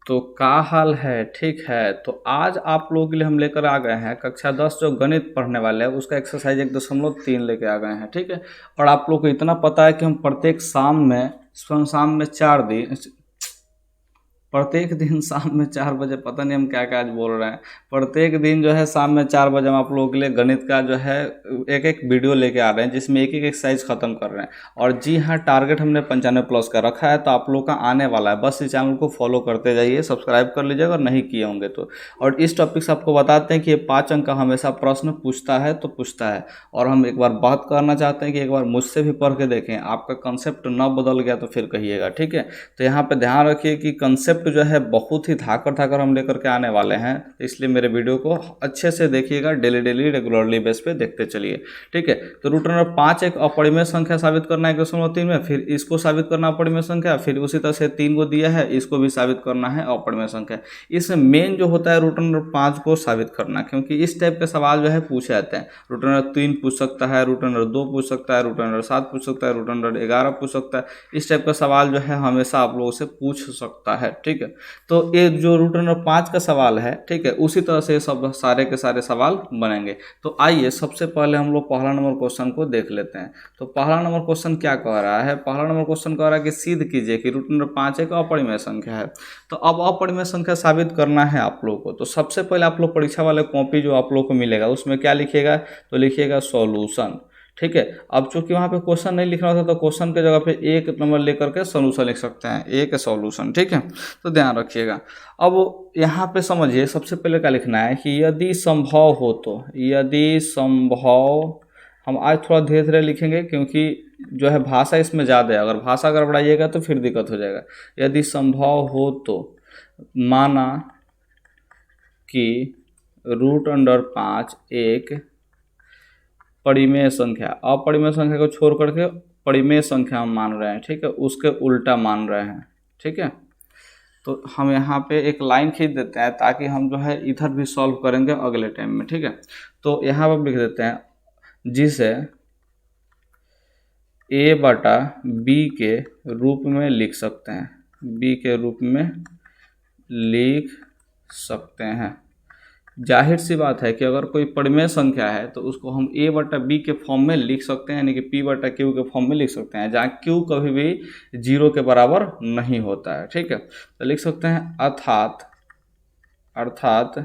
तो का हाल है? ठीक है। तो आज आप लोगों के लिए हम लेकर आ गए हैं कक्षा 10 जो गणित पढ़ने वाले हैं उसका एक्सरसाइज 1.3 लेके आ गए हैं। ठीक है। और आप लोग को इतना पता है कि हम प्रत्येक शाम में 4 दिन, प्रत्येक दिन शाम में 4 बजे, पता नहीं हम क्या क्या आज बोल रहे हैं, प्रत्येक दिन जो है शाम में 4 बजे हम आप लोगों के लिए गणित का जो है एक एक वीडियो लेके आ रहे हैं जिसमें एक एक एक्सरसाइज खत्म कर रहे हैं। और जी हाँ, टारगेट हमने 95+ का रखा है, तो आप लोग का आने वाला है। बस इस चैनल को फॉलो करते जाइए, सब्सक्राइब कर लीजिएगा अगर नहीं किए होंगे तो। और इस टॉपिक से आपको बताते हैं कि ये 5 अंक का हमेशा प्रश्न पूछता है तो पूछता है। और हम एक बार बात करना चाहते हैं कि एक बार मुझसे भी पढ़ के देखें, आपका कंसेप्ट न बदल गया तो फिर कहिएगा। ठीक है। तो यहाँ पे ध्यान रखिए कि कंसेप्ट जो है बहुत ही धाकर हम लेकर के आने वाले हैं, इसलिए मेरे वीडियो को अच्छे से देखिएगा, डेली रेगुलरली बेस पे देखते चलिए। ठीक है। तो रूट नंबर 5 एक अपरिमेय संख्या साबित करना है 1.3 में, फिर इसको साबित करना अपरिमेय संख्या, फिर उसी तरह से 3 को दिया है, इसको भी साबित करना है अपरिमेय संख्या। इसमें मेन जो होता है रूट नंबर 5 को साबित करना, क्योंकि इस टाइप के सवाल जो है पूछे जाते हैं। रूट नंबर 3 पूछ सकता है, रूट नंबर 2 पूछ सकता है, रूट नंबर 7 पूछ सकता है, रूट नंबर 11 पूछ सकता है। इस टाइप का सवाल जो है हमेशा आप लोगों से पूछ सकता है। ठीक है। तो ये जो रूट नंबर 5 का सवाल है, ठीक है, उसी तरह से सब सारे के सारे सवाल बनेंगे। तो आइए सबसे पहले हम लोग पहला नंबर क्वेश्चन को देख लेते हैं। तो पहला नंबर क्वेश्चन क्या कह रहा है? पहला नंबर क्वेश्चन कह रहा है कि सिद्ध कीजिए कि रूट नंबर 5 एक अपरिमेय संख्या है। तो अब अपरिमेय संख्या साबित करना है आप लोगों को। तो सबसे पहले आप लोग परीक्षा वाले कॉपी जो आप लोग को मिलेगा उसमें क्या लिखिएगा? तो लिखिएगा सॉल्यूशन। ठीक है। अब चूंकि वहाँ पे क्वेश्चन नहीं लिखना होता तो क्वेश्चन के जगह पे एक नंबर लेकर के सोल्यूशन लिख सकते हैं, एक सॉल्यूशन। ठीक है। तो ध्यान रखिएगा। अब यहाँ पे समझिए सबसे पहले क्या लिखना है कि यदि संभव हो तो, यदि संभव, हम आज थोड़ा धीरे धीरे लिखेंगे क्योंकि जो है भाषा इसमें ज़्यादा है, अगर भाषा गड़बड़ाइएगा तो फिर दिक्कत हो जाएगा। यदि संभव हो तो माना कि रूट अंडर 5 एक परिमेय संख्या, अपरिमेय संख्या को छोड़ करके परिमेय संख्या हम मान रहे हैं। ठीक है। उसके उल्टा मान रहे हैं। ठीक है। तो हम यहाँ पे एक लाइन खींच देते हैं ताकि हम जो है इधर भी सॉल्व करेंगे अगले टाइम में। ठीक है। तो यहाँ पर लिख देते हैं जिसे a बटा b के रूप में लिख सकते हैं, b के रूप में लिख सकते हैं। जाहिर सी बात है कि अगर कोई परिमेय संख्या है तो उसको हम a बटा b के फॉर्म में लिख सकते हैं, यानी कि p बटा q के फॉर्म में लिख सकते हैं, जहाँ q कभी भी 0 के बराबर नहीं होता है। ठीक है। तो लिख सकते हैं अर्थात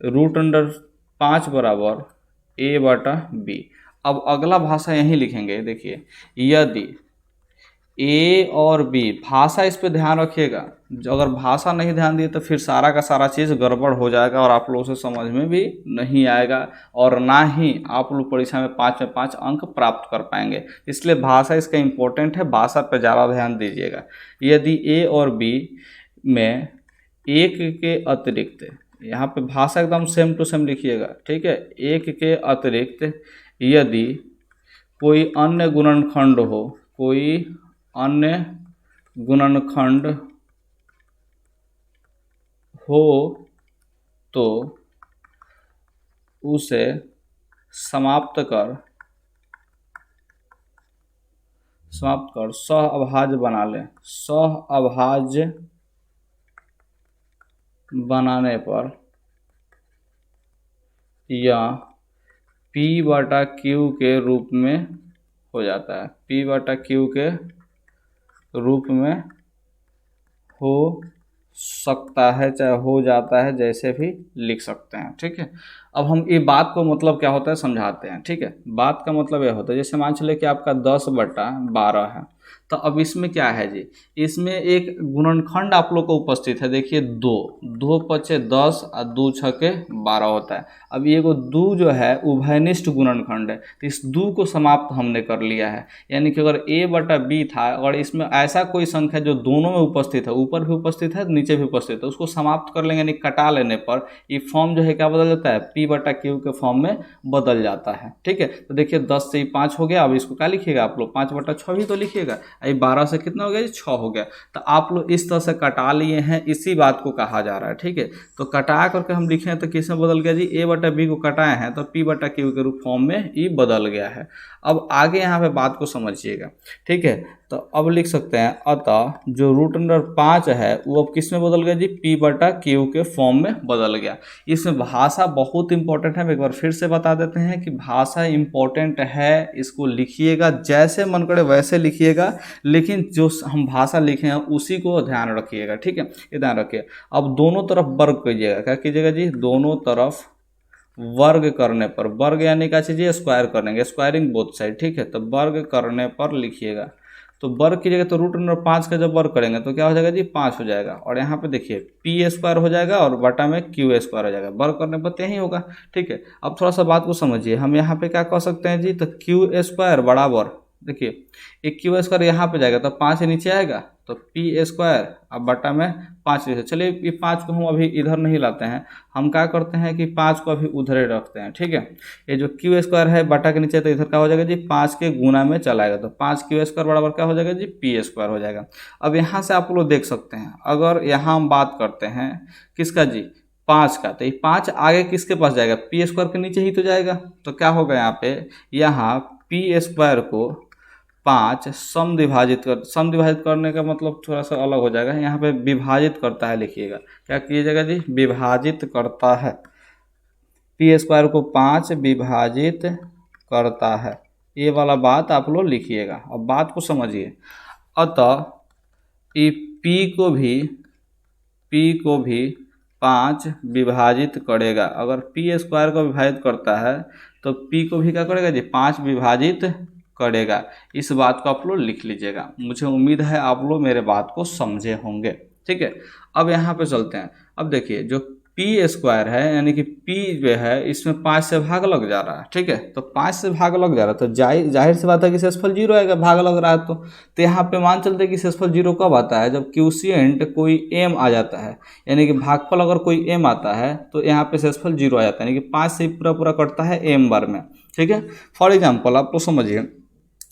रूट अंडर 5 बराबर a बटा b। अब अगला भाषा यहीं लिखेंगे। देखिए, यदि ए और बी, भाषा इस पे ध्यान रखिएगा। अगर भाषा नहीं ध्यान दिए तो फिर सारा का सारा चीज़ गड़बड़ हो जाएगा और आप लोगों से समझ में भी नहीं आएगा और ना ही आप लोग परीक्षा में 5 में 5 अंक प्राप्त कर पाएंगे। इसलिए भाषा इसका इम्पोर्टेंट है, भाषा पर ज़्यादा ध्यान दीजिएगा। यदि ए और बी में एक के अतिरिक्त, यहाँ पे भाषा एकदम सेम टू सेम लिखिएगा। ठीक है। एक के अतिरिक्त यदि कोई अन्य गुणनखंड हो, कोई अन्य गुणनखंड हो तो उसे समाप्त कर सहअभाज्य बना लें। सहअभाज्य बनाने पर यह p बटा q के रूप में हो जाता है, p बटा q के रूप में हो सकता है, चाहे हो जाता है, जैसे भी लिख सकते हैं। ठीक है। अब हम ये बात को मतलब क्या होता है समझाते हैं। ठीक है। बात का मतलब यह होता है, जैसे मान चले कि आपका 10/12 है, तो अब इसमें क्या है जी, इसमें एक गुणनखंड आप लोग को उपस्थित है। देखिए 2 पचे 10 और 2 छके 12 होता है। अब ये को 2 जो है उभयनिष्ठ गुणनखंड है, तो इस 2 को समाप्त हमने कर लिया है। यानी कि अगर a बटा b था और इसमें ऐसा कोई संख्या जो दोनों में उपस्थित है, ऊपर भी उपस्थित है नीचे भी उपस्थित है, उसको समाप्त कर लेंगे, यानी कटा लेने पर ये फॉर्म जो है क्या बदल जाता है? p बटा q के फॉर्म में बदल जाता है। ठीक है। तो देखिए 10 से 5 हो गया। अब इसको क्या लिखिएगा आप लोग? 5/6 भी तो लिखिएगा। ये 12 से कितना हो गया? 6 हो गया। तो आप लोग इस तरह से कटा लिए हैं, इसी बात को कहा जा रहा है। ठीक है। तो कटा करके हम लिखे हैं तो किस में बदल गया जी? a बटा b को कटाए हैं तो p बटा q के रूप फॉर्म में ये बदल गया है। अब आगे यहाँ पे बात को समझिएगा, ठीक है। तो अब लिख सकते हैं अतः जो रूट अंडर 5 है वो अब किस में बदल गया जी, p बटा q के फॉर्म में बदल गया। इसमें भाषा बहुत इंपॉर्टेंट है, एक बार फिर से बता देते हैं कि भाषा इंपॉर्टेंट है, इसको लिखिएगा जैसे मन करे वैसे लिखिएगा, लेकिन जो हम भाषा लिखे हैं उसी को ध्यान रखिएगा, ठीक है, ये ध्यान रखिए। अब दोनों तरफ वर्ग कीजिएगा, क्या कीजिएगा जी, दोनों तरफ वर्ग करने पर, वर्ग यानी क्या चीज़, स्क्वायर करेंगे, स्क्वायरिंग बोथ साइड, ठीक है। तो वर्ग करने पर लिखिएगा, तो वर्ग कीजिएगा तो रूट अंडर 5 का जब वर्ग करेंगे तो क्या हो जाएगा जी, 5 हो जाएगा। और यहाँ पे देखिए पी स्क्वायर हो जाएगा और बटा में क्यू स्क्वायर हो जाएगा, वर्ग करने पर तो यही होगा, ठीक है। अब थोड़ा सा बात को समझिए, हम यहाँ पे क्या कह सकते हैं जी, तो क्यू स्क्वायर बराबर, देखिए एक क्यू स्क्वायर यहाँ पे जाएगा तो 5 नीचे आएगा, तो पी स्क्वायर अब बटा में 5 नीचे। चलिए ये 5 को हम अभी इधर नहीं लाते हैं, हम क्या करते हैं कि 5 को अभी उधर ही रखते हैं, ठीक है। ये जो क्यू स्क्वायर है बटा के नीचे, तो इधर क्या हो जाएगा जी, 5 के गुना में चला आएगा, तो 5 क्यू स्क्वायर बराबर क्या हो जाएगा जी, पी स्क्वायर हो जाएगा। अब यहाँ से आप लोग देख सकते हैं, अगर यहाँ हम बात करते हैं किसका जी, 5 का, तो ये 5 आगे किसके पास जाएगा, पी स्क्वायर के नीचे ही तो जाएगा। तो क्या होगा यहाँ पे, यहाँ पी स्क्वायर को 5 सम विभाजित करने का मतलब थोड़ा सा अलग हो जाएगा, यहाँ पे विभाजित करता है लिखिएगा, क्या कीजिएगा जी, विभाजित करता है, पी स्क्वायर को 5 विभाजित करता है, ये वाला बात आप लोग लिखिएगा। अब बात को समझिए, अतः ये पी को भी 5 विभाजित करेगा, अगर पी स्क्वायर को विभाजित करता है तो पी को भी क्या करेगा जी, 5 विभाजित करेगा। इस बात को आप लोग लिख लीजिएगा, मुझे उम्मीद है आप लोग मेरे बात को समझे होंगे, ठीक है। अब यहाँ पे चलते हैं, अब देखिए जो पी स्क्वायर है यानी कि पी जो है इसमें 5 से भाग लग जा रहा है, ठीक है। तो 5 से भाग लग जा रहा है तो जाहिर सी बात है कि शेषफल 0 आएगा, भाग लग रहा है तो यहाँ पे मान चलते हैं कि शेषफल 0 कब आता है, जब क्यूशिएंट कोई m आ जाता है, यानी कि भागफल अगर कोई m आता है तो यहाँ पे शेषफल 0 आ जाता है, यानी कि 5 से पूरा कटता है m बार में, ठीक है। फॉर एग्जाम्पल आप तो समझिए,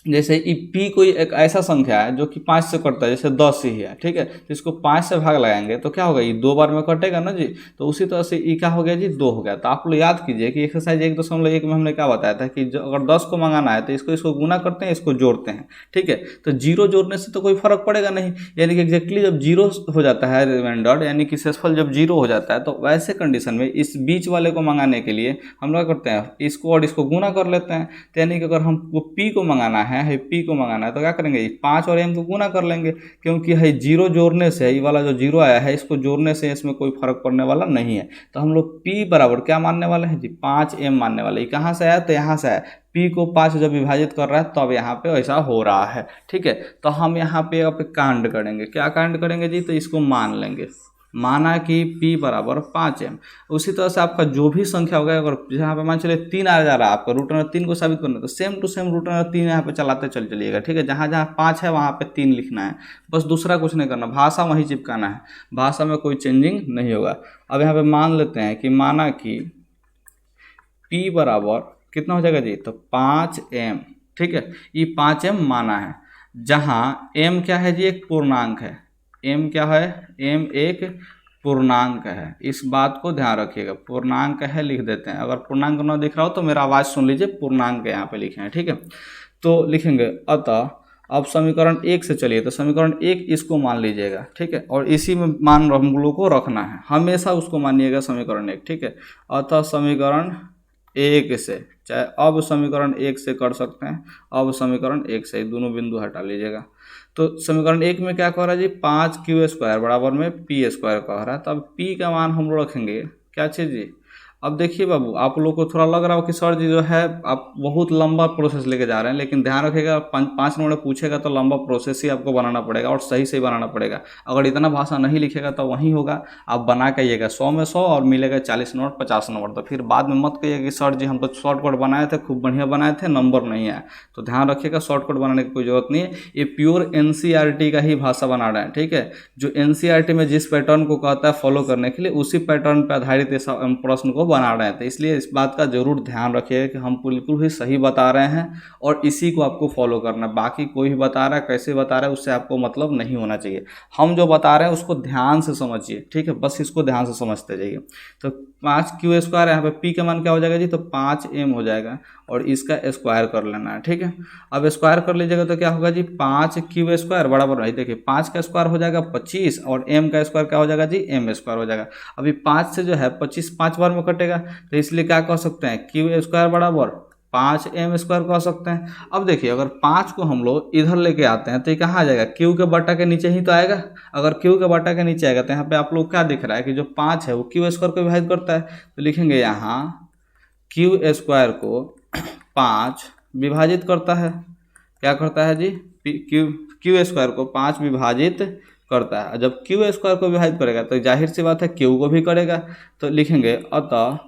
जैसे ई पी कोई एक ऐसा संख्या है जो कि 5 से कटता है, जैसे 10 ही है, ठीक है। तो इसको 5 से भाग लगाएंगे तो क्या होगा, ये 2 बार में कटेगा ना जी, तो उसी तरह से ई क्या हो गया जी, 2 हो गया। तो आप लोग याद कीजिए कि एक्सरसाइज 1.1 में हमने क्या बताया था कि अगर 10 को मंगाना है तो इसको गुना करते हैं, इसको जोड़ते हैं, ठीक है। तो 0 जोड़ने से तो कोई फर्क पड़ेगा नहीं, यानी कि एग्जैक्टली जब 0 हो जाता है रिमाइंडर, यानी कि शेषफल जब 0 हो जाता है, तो वैसे कंडीशन में इस बीच वाले को मंगाने के लिए हम क्या करते हैं, इसको और इसको गुना कर लेते हैं। तो यानी कि अगर हमको पी को मंगाना है, पी को मंगाना है तो क्या करेंगे, 5 और m को गुना कर लेंगे, क्योंकि है 0 जोड़ने से, ये वाला जो 0 आया है इसको जोड़ने से इसमें कोई फर्क पड़ने वाला नहीं है। तो हम लोग p बराबर क्या मानने वाले हैं जी, 5m मानने वाले। कहाँ से आया, तो यहाँ से आया, p को 5 जब विभाजित कर रहा है तब यहाँ पे ऐसा हो रहा है, ठीक है। तो हम यहाँ पे अब कांड करेंगे, क्या कांड करेंगे जी, तो इसको मान लेंगे, माना कि p बराबर 5m। उसी तरह से आपका जो भी संख्या होगा, अगर यहाँ पे मान चलिए 3 आ जा रहा है आपका, रूट अंडर 3 को साबित करना, तो same to same root under 3 यहाँ पे चलाते चलिएगा, ठीक है। जहाँ जहाँ 5 है वहाँ पे 3 लिखना है, बस दूसरा कुछ नहीं करना, भाषा वहीं चिपकाना है, भाषा में कोई चेंजिंग नहीं होगा। अब यहाँ पे मान लेते हैं कि माना कि p बराबर कितना हो जाएगा जी, तो 5m, ठीक है। ये 5m माना है, जहाँ m क्या है जी, एक पूर्णांक है, m क्या है, m एक पूर्णांक है, इस बात को ध्यान रखिएगा, पूर्णांक है लिख देते हैं। अगर पूर्णांक ना दिख रहा हो तो मेरा आवाज़ सुन लीजिए, पूर्णांक यहाँ पे लिखे हैं, ठीक है। तो लिखेंगे अतः, अब समीकरण 1 से चलिए, तो समीकरण 1 इसको मान लीजिएगा, ठीक है, और इसी में मान हम लोग को रखना है, हमेशा उसको मानिएगा समीकरण 1, ठीक है। अतः समीकरण 1 से, चाहे अब समीकरण 1 से कर सकते हैं, अब समीकरण 1 से दोनों बिंदु हटा लीजिएगा। तो समीकरण 1 में क्या कह रहा है जी, 5q स्क्वायर बराबर में p स्क्वायर कह रहा है। तो अब p का मान हम लोग रखेंगे क्या चीज़ जी, अब देखिए बाबू, आप लोग को थोड़ा लग रहा हो कि सर जी जो है आप बहुत लंबा प्रोसेस लेके जा रहे हैं, लेकिन ध्यान रखिएगा 5 नंबर पूछेगा तो लंबा प्रोसेस ही आपको बनाना पड़ेगा और सही बनाना पड़ेगा। अगर इतना भाषा नहीं लिखेगा तो वहीं होगा, आप बना के आइएगा 100 में 100 और मिलेगा 40 नंबर 50 नंबर। तो फिर बाद में मत कहिएगा कि सर जी हम तो शॉर्टकट बनाए थे, खूब बढ़िया बनाए थे, नंबर नहीं आया। तो ध्यान रखिएगा, शॉर्टकट बनाने की कोई जरूरत नहीं है, ये प्योर NCERT का ही भाषा बना रहे हैं, ठीक है। जो NCERT में जिस पैटर्न को कहता है फॉलो करने के लिए, उसी पैटर्न पर आधारित प्रश्न को बना रहे हैं, तो इसलिए इस बात का ज़रूर ध्यान रखिएगा कि हम बिल्कुल ही सही बता रहे हैं और इसी को आपको फॉलो करना है। बाकी कोई भी बता रहा है, कैसे बता रहा है, उससे आपको मतलब नहीं होना चाहिए। हम जो बता रहे हैं उसको ध्यान से समझिए, ठीक है, बस इसको ध्यान से समझते जाइए। तो 5Q² यहाँ पे P का मान क्या हो जाएगा जी, तो 5M हो जाएगा और इसका स्क्वायर कर लेना है, ठीक है। अब स्क्वायर कर लीजिएगा तो क्या होगा जी, 5Q² बराबर है, देखिए 5 का स्क्वायर हो जाएगा 25 और M का स्क्वायर क्या हो जाएगा जी, M² हो जाएगा। अभी 5 से जो है 25 5 बार में कटेगा, तो इसलिए क्या कह सकते हैं, Q² बराबर 5M² कह सकते हैं। अब देखिए अगर 5 को हम लोग इधर लेके आते हैं तो ये कहाँ आ जाएगा, Q के बटा के नीचे ही तो आएगा। अगर Q के बटा के नीचे आएगा तो यहाँ पे आप लोग क्या दिख रहा है कि जो 5 है वो Q² को विभाजित करता है, तो लिखेंगे यहाँ Q² को 5 विभाजित करता है। क्या करता है जी, Q² को 5 विभाजित करता है। जब Q² को विभाजित करेगा तो जाहिर सी बात है Q को भी करेगा, तो लिखेंगे अतः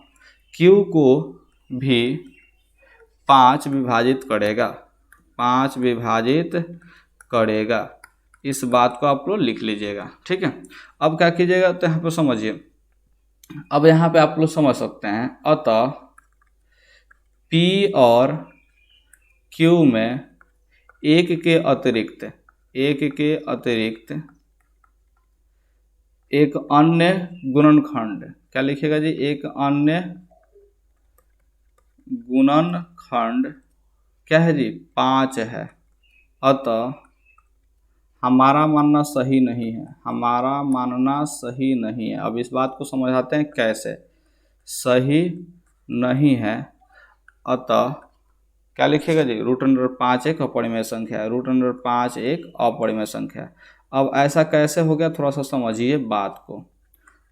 Q को भी 5 विभाजित करेगा, 5 विभाजित करेगा। इस बात को आप लोग लिख लीजिएगा, ठीक है। अब क्या कीजिएगा, तो यहाँ पे समझिए, अब यहाँ पे आप लोग समझ सकते हैं, अतः P और Q में एक के अतिरिक्त एक अन्य गुणनखंड, क्या लिखेगा जी, एक अन्य गुणनखंड क्या है जी, 5 है। अतः हमारा मानना सही नहीं है, हमारा मानना सही नहीं है। अब इस बात को समझाते हैं कैसे, सही नहीं है। अतः क्या लिखेगा जी, √5 एक अपरिमेय संख्या है, √5 एक अपरिमेय संख्या है। अब ऐसा कैसे हो गया, थोड़ा सा समझिए बात को,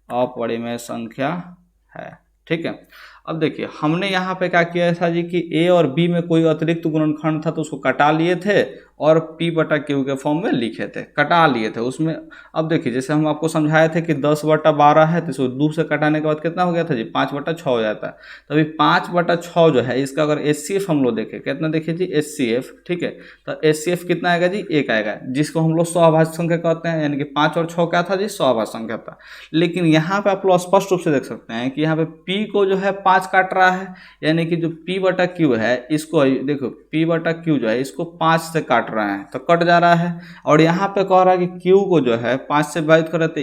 अपरिमेय संख्या है, ठीक है। अब देखिए हमने यहाँ पे क्या किया था जी कि A और B में कोई अतिरिक्त गुणनखंड था तो उसको कटा लिए थे और P/Q के फॉर्म में लिखे थे, कटा लिए थे उसमें। अब देखिए जैसे हम आपको समझाए थे कि 10/12 है, तो इसको 2 से कटाने के बाद कितना हो गया था जी, 5/6 हो जाता है। तो अभी 5/6 जो है इसका अगर HCF हम लोग देखें, कितना देखिए जी, HCF, ठीक है। तो HCF कितना आएगा जी, 1 आएगा, जिसको हम लोग सहभाज्य संख्या कहते हैं, यानी कि 5 और 6 क्या था जी, सहभाज्य संख्या था। लेकिन यहाँ पे आप लोग स्पष्ट रूप से देख सकते हैं कि यहाँ पे P को जो है 5 काट रहा है, यानी कि जो P/Q है इसको देखो, P/Q जो है इसको 5 से काट रहा है तो कट जा रहा है। और यहाँ पे कह रहा है कि Q को जो है 5 से विभाजित करे तो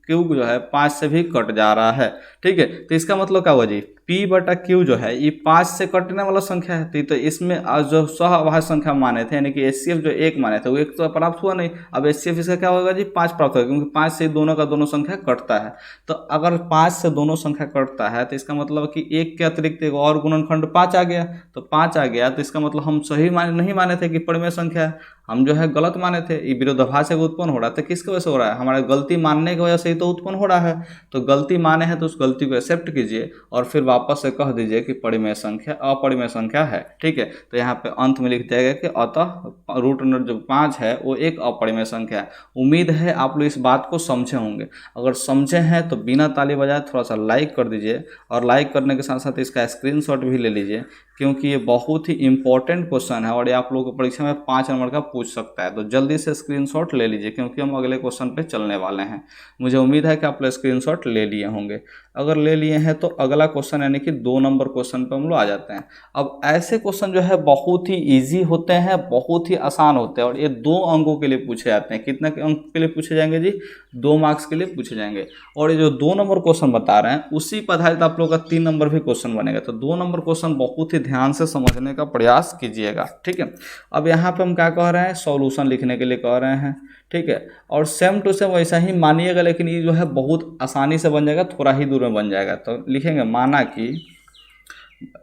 Q को जो है 5 से भी कट जा रहा है, ठीक है। तो इसका मतलब क्या हुआ जी, P/Q जो है ये 5 से कटने वाला संख्या है, तो इसमें जो सहभाज्य संख्या माने थे, यानी कि HCF जो 1 माने थे वो 1 तो प्राप्त हुआ नहीं। अब HCF इसका क्या होगा जी, 5 प्राप्त होगा, क्योंकि 5 से दोनों का दोनों संख्या कटता है। तो अगर 5 से दोनों संख्या कटता है तो इसका मतलब कि 1 के अतिरिक्त एक और गुणनखंड 5 आ गया, तो 5 आ गया तो इसका मतलब हम सही नहीं माने थे कि परिमेय संख्या है, हम जो है गलत माने थे। ये विरोधाभास उत्पन्न हो रहा है, तो किसकी वजह से हो रहा है, हमारे गलती मानने की वजह से ही तो उत्पन्न हो रहा है। तो गलती माने हैं तो उस गलती को एक्सेप्ट कीजिए और फिर वापस से कह दीजिए कि परिमेय संख्या अपरिमेय संख्या है, ठीक है। तो यहाँ पे अंत में लिख दिया गया कि अतः √5 है वो एक अपरिमेय संख्या है। उम्मीद है आप लोग इस बात को समझे होंगे। अगर समझे हैं तो बिना ताली बजाए थोड़ा सा लाइक कर दीजिए, और लाइक करने के साथ साथ इसका स्क्रीनशॉट भी ले लीजिए, क्योंकि ये बहुत ही इंपॉर्टेंट क्वेश्चन है और ये आप लोगों को परीक्षा में 5 नंबर का पूछ सकता है। तो जल्दी से स्क्रीनशॉट ले लीजिए, क्योंकि हम अगले क्वेश्चन पे चलने वाले हैं। मुझे उम्मीद है कि आप लोग स्क्रीनशॉट ले लिए होंगे। अगर ले लिए हैं तो अगला क्वेश्चन यानी कि 2 नंबर क्वेश्चन पे हम लोग आ जाते हैं। अब ऐसे क्वेश्चन जो है बहुत ही ईजी होते हैं, बहुत ही आसान होते हैं, और ये 2 अंकों के लिए पूछे जाते हैं। कितने अंक के लिए पूछे जाएंगे जी, 2 मार्क्स के लिए पूछे जाएंगे। और ये जो 2 नंबर क्वेश्चन बता रहे हैं उसी पर आधारित आप लोग का 3 नंबर भी क्वेश्चन बनेगा। तो 2 नंबर क्वेश्चन बहुत ही ध्यान से समझने का प्रयास कीजिएगा, ठीक है। अब यहाँ पे हम क्या कह रहे हैं, सॉल्यूशन लिखने के लिए कह रहे हैं, ठीक है। और सेम टू सेम वैसा ही मानिएगा, लेकिन ये जो है बहुत आसानी से बन जाएगा, थोड़ा ही दूर में बन जाएगा। तो लिखेंगे माना कि,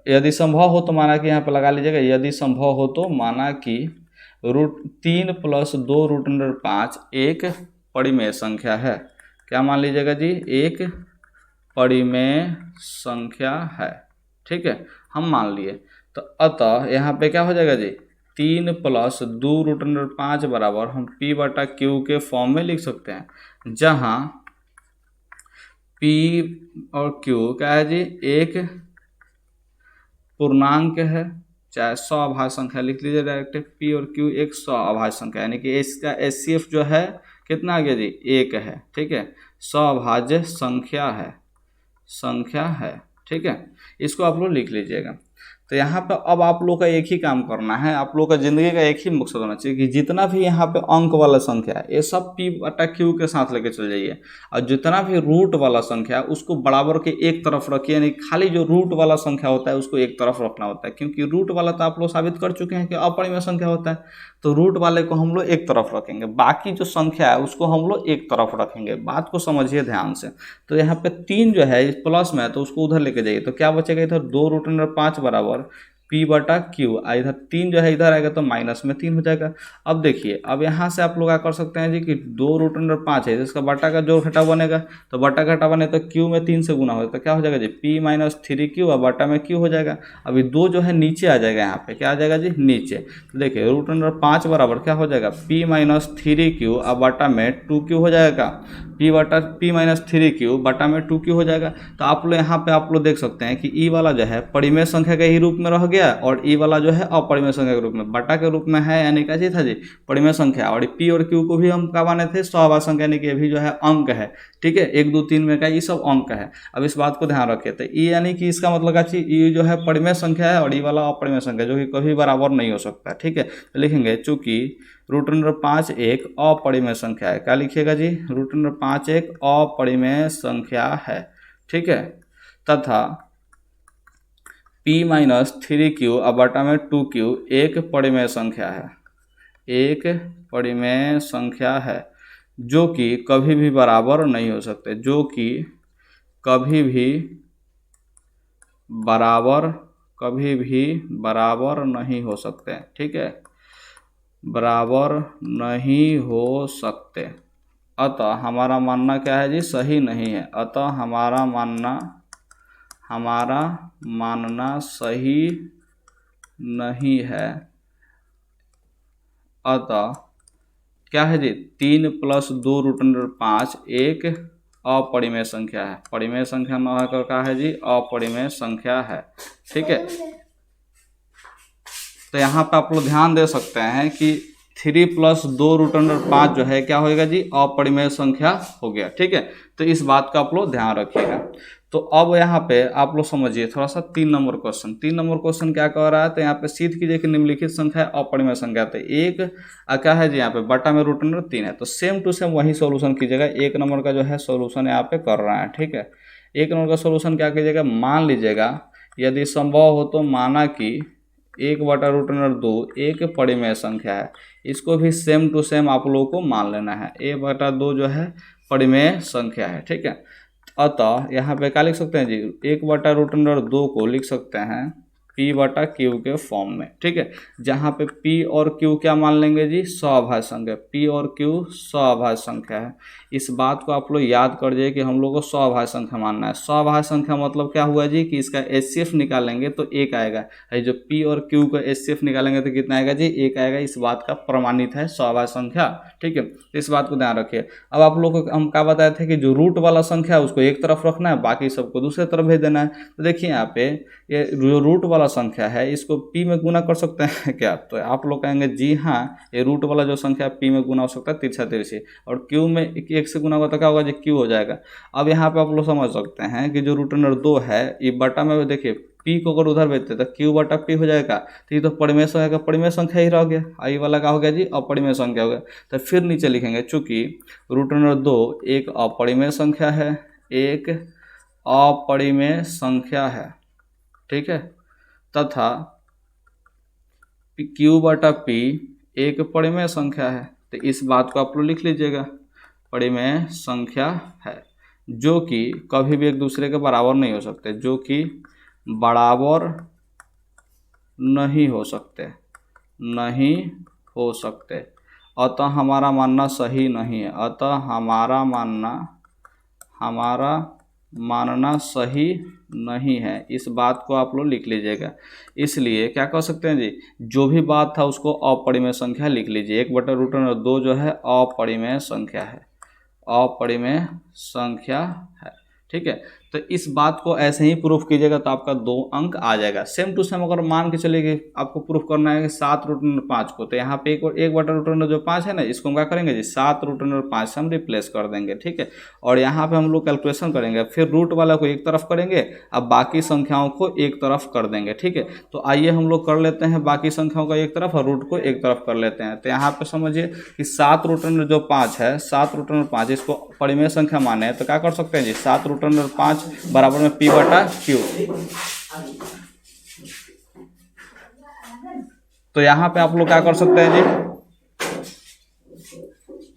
यदि संभव हो तो माना कि यहाँ पे लगा लीजिएगा, यदि संभव हो तो माना कि √3 + 2 √5 एक परिमेय संख्या है। क्या मान लीजिएगा जी, एक परिमेय संख्या है, ठीक है, हम मान लिए। तो अतः यहाँ पे क्या हो जाएगा जी, 3 + 2 √5 बराबर हम P/Q के फॉर्म में लिख सकते हैं, जहाँ P और Q क्या है जी, एक पूर्णांक है, चाहे सहभाज्य संख्या लिख लीजिए डायरेक्ट। P और Q एक सहभाज्य संख्या, यानी कि इसका HCF जो है कितना आ गया जी, 1 है, ठीक है, सहभाज्य संख्या है, ठीक है, इसको आप लोग लिख लीजिएगा। तो यहाँ पे अब आप लोग का एक ही काम करना है, आप लोग का ज़िंदगी का एक ही मकसद होना चाहिए कि जितना भी यहाँ पे अंक वाला संख्या है ये सब पी बटा क्यू के साथ लेके चल जाइए, और जितना भी रूट वाला संख्या है उसको बराबर के एक तरफ रखिए, यानी खाली जो रूट वाला संख्या होता है उसको एक तरफ रखना होता है, क्योंकि रूट वाला तो आप लोग साबित कर चुके हैं कि अपरिमेय संख्या होता है, तो रूट वाले को हम लोग एक तरफ रखेंगे, बाकी जो संख्या है उसको हम लोग एक तरफ रखेंगे। बात को समझिए ध्यान से। तो यहाँ पे 3 जो है इस प्लस में है तो उसको उधर लेके जाइए, तो क्या बचेगा इधर 2√5 बराबर पी बटा क्यू, इधर 3 जो है इधर आएगा तो माइनस में 3 हो जाएगा। अब देखिए, अब यहाँ से आप लोग क्या कर सकते हैं जी कि 2√5 है, जिसका बटा का जो घटा बनेगा, तो बटा घटा बने तो क्यू में 3 से गुना हो तो क्या हो जाएगा जी पी माइनस 3 क्यू, और बटा में क्यू हो जाएगा। अभी 2 जो है नीचे आ जाएगा, यहाँ पे क्या आ जाएगा जी नीचे। तो देखिए √5 बराबर क्या हो जाएगा पी माइनस 3 क्यू, और बटा में 2 क्यू हो जाएगा, पी माइनस 3 क्यू बटा में 2 क्यू हो जाएगा। तो आप लोग यहाँ पे आप लोग देख सकते हैं कि ई वाला जो है परिमेय संख्या के ही रूप में रह गया, और ई वाला जो है अपरिमेय संख्या के रूप में, बटा के रूप में है, यानी क्या चीज था जी परिमेय संख्या, और पी और क्यू को भी हम क्या माने थे सहभाज्य संख्या, यानी कि अभी जो है अंक है, ठीक है 1 2 3 में का ये सब अंक है। अब इस बात को ध्यान रखिए, तो ई यानी कि इसका मतलब क्या चीज ई जो है परिमेय संख्या है, और ई वाला अपरिमेय संख्या जो कि कभी बराबर नहीं हो सकता, ठीक है। तो लिखेंगे चूंकि √5 एक अपरिमेय संख्या है, क्या लिखिएगा जी √5 एक अपरिमेय संख्या है, ठीक है, तथा p माइनस 3q और बटा में 2q एक परिमेय संख्या है, एक परिमेय संख्या है जो कि कभी भी बराबर नहीं हो सकते, जो कि कभी भी बराबर नहीं हो सकते, ठीक है, बराबर नहीं हो सकते। अतः हमारा मानना क्या है जी सही नहीं है, अतः हमारा मानना सही नहीं है। अतः क्या है जी 3 + 2√5 एक अपरिमेय संख्या है, परिमेय संख्या न होकर क्या है जी अपरिमेय संख्या है, ठीक है। तो यहाँ पे आप लोग ध्यान दे सकते हैं कि 3 + 2√5 जो है क्या होएगा जी अपरिमेय संख्या हो गया, ठीक है। तो इस बात का आप लोग ध्यान रखिएगा। तो अब यहाँ पे आप लोग समझिए थोड़ा सा 3 नंबर क्वेश्चन, 3 नंबर क्वेश्चन क्या कह रहा है, तो यहाँ पे सिद्ध कीजिए कि निम्नलिखित संख्या अपरिमेय संख्या, तो एक क्या है जी यहाँ पे बटा में √3 है, तो सेम टू सेम वही सॉल्यूशन कीजिएगा। 1 नंबर का जो है सॉल्यूशन यहाँ पे कर रहा है, ठीक है। 1 नंबर का सॉल्यूशन क्या कीजिएगा, मान लीजिएगा यदि संभव हो तो माना कि 1/√2 एक परिमेय संख्या है, इसको भी सेम टू सेम आप लोगों को मान लेना है, 1/2 जो है परिमेय संख्या है, ठीक है। अतः यहाँ पे क्या लिख सकते हैं जी 1/√2 को लिख सकते हैं p/q के फॉर्म में, ठीक है, जहाँ पे p और q क्या मान लेंगे जी सहभाज्य संख्या, p और q सहभाज्य संख्या है। इस बात को आप लोग याद कर जाइए कि हम लोग को सहभाज्य संख्या मानना है। सहभाज्य संख्या मतलब क्या हुआ जी कि इसका HCF निकालेंगे तो 1 आएगा, जो p और q का HCF निकालेंगे तो कितना आएगा जी 1 आएगा। इस बात का प्रमाणित है सहभाज्य संख्या, ठीक है। इस बात को ध्यान रखिए। अब आप लोग को हम क्या बताए थे कि जो रूट वाला संख्या है उसको एक तरफ रखना है, बाकी सबको दूसरे तरफ भेज देना है। तो देखिए यहाँ पे ये जो रूट वाला संख्या है इसको p में गुना कर सकते हैं क्या, तो आप लोग कहेंगे जी हाँ, ये रूट वाला जो संख्या p में गुना हो सकता है तिरछा तिरछी, और q में 1 से गुना होगा तो क्या होगा जी q हो जाएगा। अब यहाँ पे आप लोग समझ सकते हैं कि जो √2 है ये बटा में देखिए p को अगर उधर भेजते तो q/p हो जाएगा, तो ये तो परिमेय संख्या का परिमेय संख्या ही रह गया, आई वाला क्या हो गया जी अपरिमेय संख्या हो गया। तो फिर नीचे लिखेंगे चूंकि √2 एक अपरिमेय संख्या है, एक अपरिमेय संख्या है, ठीक है, तथा q/p एक परिमेय संख्या है। तो इस बात को आप लोग लिख लीजिएगा परिमेय संख्या है, जो कि कभी भी एक दूसरे के बराबर नहीं हो सकते, जो कि बराबर नहीं हो सकते, अतः हमारा मानना सही नहीं है, अतः हमारा मानना सही नहीं है। इस बात को आप लोग लिख लीजिएगा। इसलिए क्या कह सकते हैं जी जो भी बात था उसको अपरिमेय संख्या लिख लीजिए। 1/√2 जो है अपरिमेय संख्या है, अपरिमेय संख्या है, ठीक है। तो इस बात को ऐसे ही प्रूफ कीजिएगा तो आपका 2 अंक आ जाएगा। सेम टू सेम अगर मान के चलिए आपको प्रूफ करना है कि 7√5 को, तो यहाँ पे एक बटा √5 है ना, इसको हम क्या करेंगे जी 7√5 से हम रिप्लेस कर देंगे, ठीक है। और यहाँ पे हम लोग कैलकुलेशन करेंगे, फिर रूट वाला को एक तरफ करेंगे, अब बाकी संख्याओं को एक तरफ कर देंगे, ठीक है। तो आइए हम लोग कर लेते हैं बाकी संख्याओं को एक तरफ और रूट को एक तरफ कर लेते हैं। तो यहाँ पे समझिए कि 7√5 है, 7√5 इसको परिमेय संख्या माने हैं, तो क्या कर सकते हैं जी 7√5 बराबर में p/q। तो यहाँ पे आप लोग क्या कर सकते हैं जी,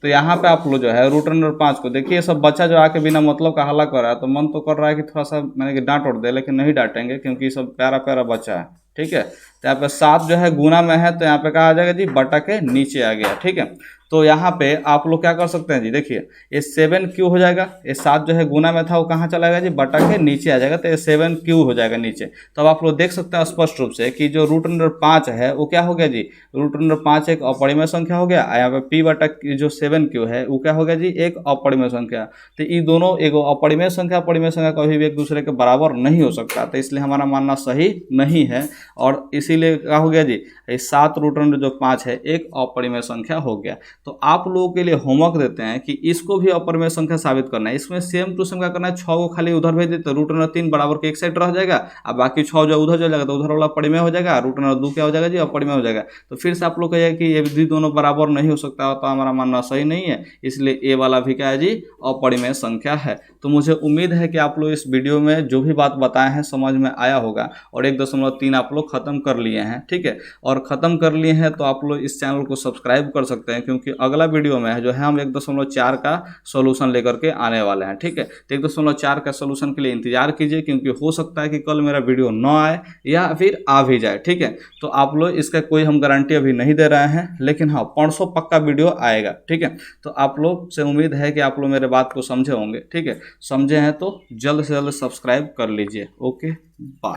तो यहाँ पे आप लोग जो है √5 को देखिए, सब बच्चा जो आके बिना मतलब का हल्ला कर रहा है, तो मन तो कर रहा है कि थोड़ा सा मैंने कि डांट उड़ दे, लेकिन नहीं डांटेंगे क्योंकि सब प्यारा प्यारा बच्चा है, ठीक है। तो यहाँ पे 7 जो है गुना में है, तो यहाँ पे क्या आ जाएगा जी बटा के नीचे आ गया, ठीक है। तो यहाँ पे आप लोग क्या कर सकते हैं जी, देखिए ये 7q हो जाएगा, ये 7 जो है गुना में था वो कहाँ चला गया जी बटा के नीचे आ जाएगा, तो ये 7q हो जाएगा नीचे। तो अब आप लोग देख सकते हैं स्पष्ट रूप से कि जो √5 है वो क्या हो गया जी, √5 एक अपरिमेय संख्या हो गया, यहाँ पे p/q जो 7q है वो क्या हो गया जी एक अपरिमेय संख्या। तो ये दोनों एक अपरिमेय संख्या परिमेय संख्या कभी भी एक दूसरे के बराबर नहीं हो सकता, तो इसलिए हमारा मानना सही नहीं है। और इसीलिए क्या हो गया जी 7√5 है एक अपरिमेय संख्या हो गया। तो आप लोगों के लिए होमवर्क देते हैं कि इसको भी अपरिमेय संख्या साबित करना है। इसमें सेम टू सेम क्या करना है, 6 को खाली उधर भेज देते, √3 बराबर के एक साइड रह जाएगा, अब बाकी 6 जो उधर चल जाएगा, तो उधर वाला परिमेय हो जाएगा, √2 क्या हो जाएगा जी अपरिमेय हो जाएगा। तो फिर से आप लोग कहिए कि ये भी दोनों बराबर नहीं हो सकता, तो हमारा मानना सही नहीं है, इसलिए ए वाला भी क्या है जी अपरिमेय संख्या है। तो मुझे उम्मीद है कि आप लोग इस वीडियो में जो भी बात बताए हैं समझ में आया होगा, और 1.3 आप लोग खत्म कर लिए हैं, ठीक है। और ख़त्म कर लिए हैं तो आप लोग इस चैनल को सब्सक्राइब कर सकते हैं, क्योंकि अगला वीडियो में जो है हम 1.4 का सोल्यूशन लेकर के आने वाले हैं, ठीक है। तो 1.4 का सोल्यूशन के लिए इंतजार कीजिए, क्योंकि हो सकता है कि कल मेरा वीडियो ना आए या फिर आ भी जाए, ठीक है। तो आप लोग इसका कोई हम गारंटी अभी नहीं दे रहे हैं, लेकिन हाँ परसों पक्का वीडियो आएगा, ठीक है। तो आप लोग से उम्मीद है कि आप लोग मेरे बात को समझे होंगे, ठीक है। समझे हैं तो जल्द से जल्द सब्सक्राइब कर लीजिए। Okay bye.